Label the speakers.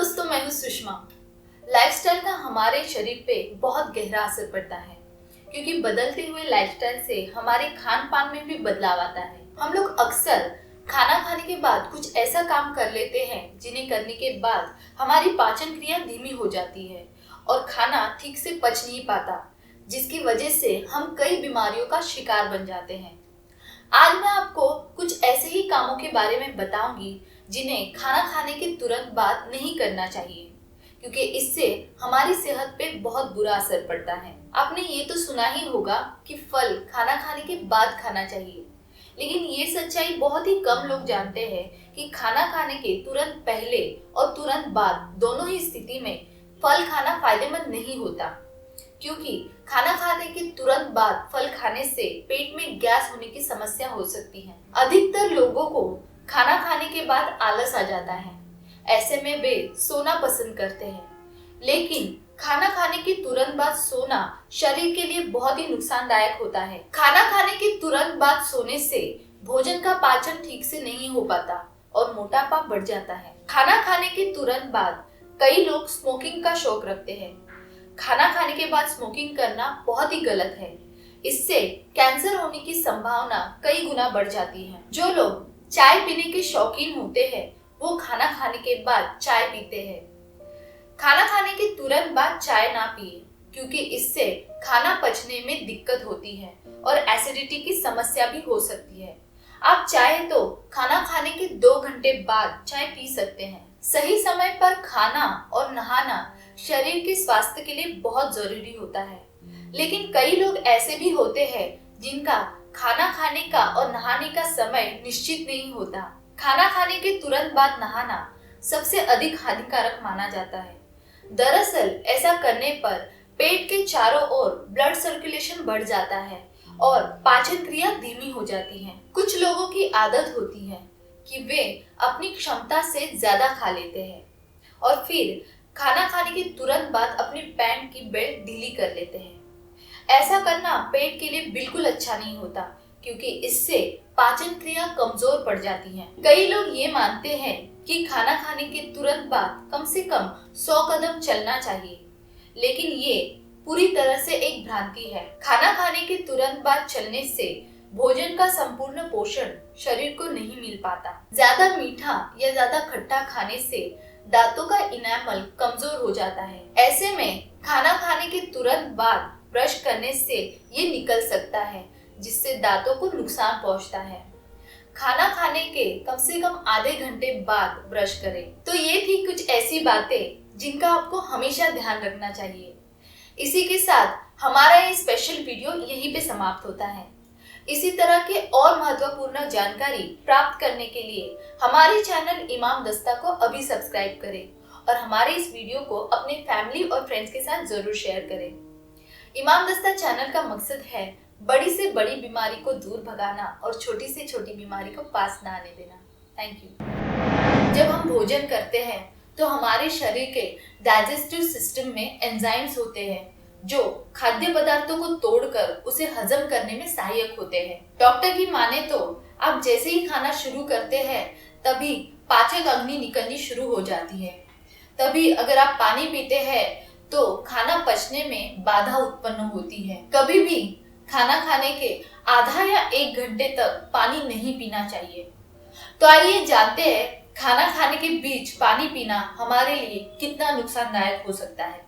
Speaker 1: दोस्तों, मैं हूँ सुषमा। लाइफस्टाइल का हमारे शरीर पे बहुत गहरा असर पड़ता है क्योंकि बदलते हुए लाइफस्टाइल से हमारे खान पान में भी बदलाव आता है। हम लोग अक्सर खाना खाने के बाद कुछ ऐसा काम कर लेते हैं जिन्हें करने के बाद हमारी पाचन क्रिया धीमी हो जाती है और खाना ठीक से पच नहीं पाता, जिसकी वजह से हम कई बीमारियों का शिकार बन जाते हैं। आज मैं आपको कुछ ऐसे ही कामों के बारे में बताऊंगी जिन्हें खाना खाने के तुरंत बाद नहीं करना चाहिए, क्योंकि इससे हमारी सेहत पे बहुत बुरा असर पड़ता है। आपने ये तो सुना ही होगा कि फल खाना खाने के बाद खाना चाहिए, लेकिन ये सच्चाई बहुत ही कम लोग जानते हैं कि खाना खाने के तुरंत पहले और तुरंत बाद दोनों ही स्थिति में फल खाना फायदेमंद नहीं होता, क्योंकि खाना खाने के तुरंत बाद फल खाने से पेट में गैस होने की समस्या हो सकती है। अधिकतर लोगों को खाना खाने के बाद आलस आ जाता है, ऐसे में वे सोना पसंद करते हैं, लेकिन खाना खाने के तुरंत बाद सोना शरीर के लिए बहुत ही नुकसानदायक होता है। खाना खाने के तुरंत बाद सोने से भोजन का पाचन ठीक से नहीं हो पाता और मोटापा बढ़ जाता है। खाना खाने के तुरंत बाद कई लोग स्मोकिंग का शौक रखते हैं। खाना खाने के बाद स्मोकिंग करना बहुत ही गलत है। इससे कैंसर होने की संभावना कई गुना बढ़ जाती है। जो लोग चाय पीने के शौकीन होते हैं वो खाना खाने के बाद चाय पीते हैं। खाना खाने के तुरंत बाद चाय ना पिए, क्योंकि इससे खाना पचने में दिक्कत होती है और एसिडिटी की समस्या भी हो सकती है। आप चाहे तो खाना खाने के 2 घंटे बाद चाय पी सकते हैं। सही समय पर खाना और नहाना शरीर के स्वास्थ्य के लिए बहुत जरूरी होता है, लेकिन कई लोग ऐसे भी होते हैं जिनका खाना खाने का और नहाने का समय निश्चित नहीं होता। खाना खाने के तुरंत बाद नहाना सबसे अधिक हानिकारक माना जाता है। दरअसल ऐसा करने पर पेट के चारों ओर ब्लड सर्कुलेशन बढ़ जाता है और पाचन क्रिया धीमी हो जाती है। कुछ लोगों की आदत होती है कि वे अपनी क्षमता से ज्यादा खा लेते हैं और फिर खाना खाने के तुरंत बाद अपनी पैंट की बेल्ट ढीली कर लेते हैं। ऐसा करना पेट के लिए बिल्कुल अच्छा नहीं होता, क्योंकि इससे पाचन क्रिया कमजोर पड़ जाती है। कई लोग ये मानते हैं कि खाना खाने के तुरंत बाद कम से कम 100 कदम चलना चाहिए, लेकिन ये पूरी तरह से एक भ्रांति है। खाना खाने के तुरंत बाद चलने से भोजन का संपूर्ण पोषण शरीर को नहीं मिल पाता। ज्यादा मीठा या ज्यादा खट्टा खाने से दांतों का इनेमल कमजोर हो जाता है। ऐसे में खाना खाने के तुरंत बाद ब्रश करने से ये निकल सकता है, जिससे दांतों को नुकसान पहुंचता है। खाना खाने के कम से कम आधे घंटे बाद ब्रश करें। तो ये थी कुछ ऐसी बातें जिनका आपको हमेशा ध्यान रखना चाहिए। इसी के साथ हमारा ये स्पेशल वीडियो यहीं पे समाप्त होता है। इसी तरह के और महत्वपूर्ण जानकारी प्राप्त करने के लिए हमारे चैनल इमाम दस्ता को अभी सब्सक्राइब करें और हमारे इस वीडियो को अपने फैमिली और फ्रेंड्स के साथ जरूर शेयर करें। इमाम दस्ता चैनल का मकसद है बड़ी से बड़ी बीमारी को दूर भगाना और छोटी से छोटी बीमारी को पास ना आने देना। Thank you. जब हम भोजन करते हैं तो हमारे शरीर के डाइजेस्टिव सिस्टम में एंजाइम्स होते हैं जो खाद्य पदार्थों को तोड़कर उसे हजम करने में सहायक होते हैं। डॉक्टर की माने तो आप जैसे ही खाना शुरू करते हैं तभी पाचक अग्नि निकलनी शुरू हो जाती है। तभी अगर आप पानी पीते हैं तो खाना पचने में बाधा उत्पन्न होती है। कभी भी खाना खाने के आधा या 1 घंटे तक पानी नहीं पीना चाहिए। तो आइए जानते हैं खाना खाने के बीच पानी पीना हमारे लिए कितना नुकसानदायक हो सकता है।